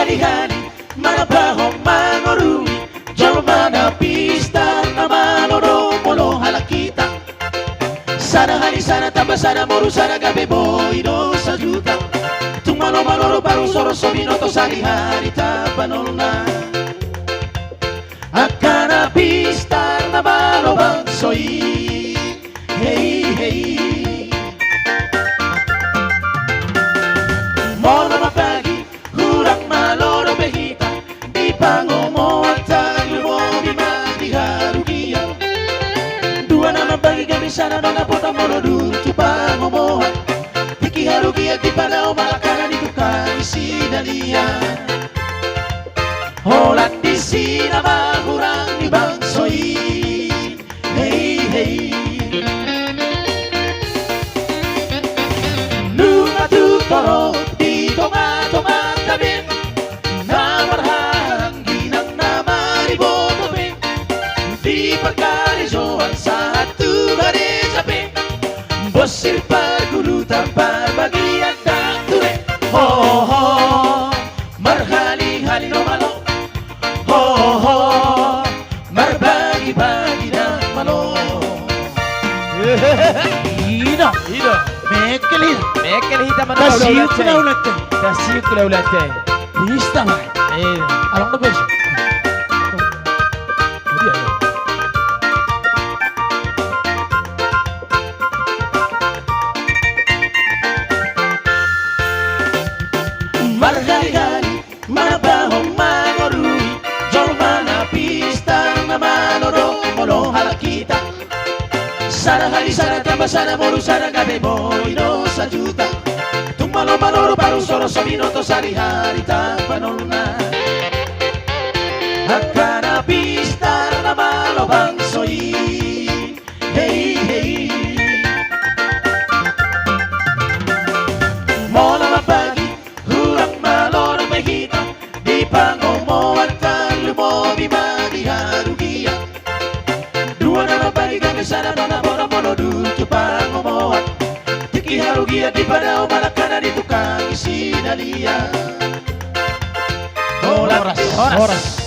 Marhali-hali, manabahong mangorui, jolo mana pista na maloro molo halakita. Sana hari sana tambah sana moru sana gabe boy no sajuta. Tung malo maloro baru soro sobinoto sari hari tapanolna. Akana pista na malo bangsoi, hey hey. Mono mapagi hurang maloro behita, di pangomo atang lumobi madiharugia. Dua nama bagi kami sana nona pota mono dutu pangomohan. Tiki harugia di panau malakana di tukang isi dalia. Holan di sini mahurang di bangsoi, hey hey. Nunga tu toro di tonga-tonga tabi, namarhang ginang namariboto be, di pagkarizoan sa hatu hari sabi, bosir pagulutan parbagian dan ture. Ho ho, marhali-hali no malo. Ho ho, marbagi-bagi ng malo. Ida, Mekelhita man kasih kena ulat teh. Kasih kula ulate. Lista lah. Alang na beso. Marhali-hali, manabahong mangorui, jolo mana pista na maloro molo halakita. Sana hari sana tambah sana moru sana gabe boy no sajuta. Tung malo maloro baru soro sobinoto sari hari tapanolna. Akana pista na malo bangsoi, hey hey. Mola mapagi hurang maloro behita, di pangomo atang lumobi madiharugia. Dua nama bagi kami sana nona bono mono dutu pangomohan. Tiki harugia di padao malakana di tukang isi dalia. Horas.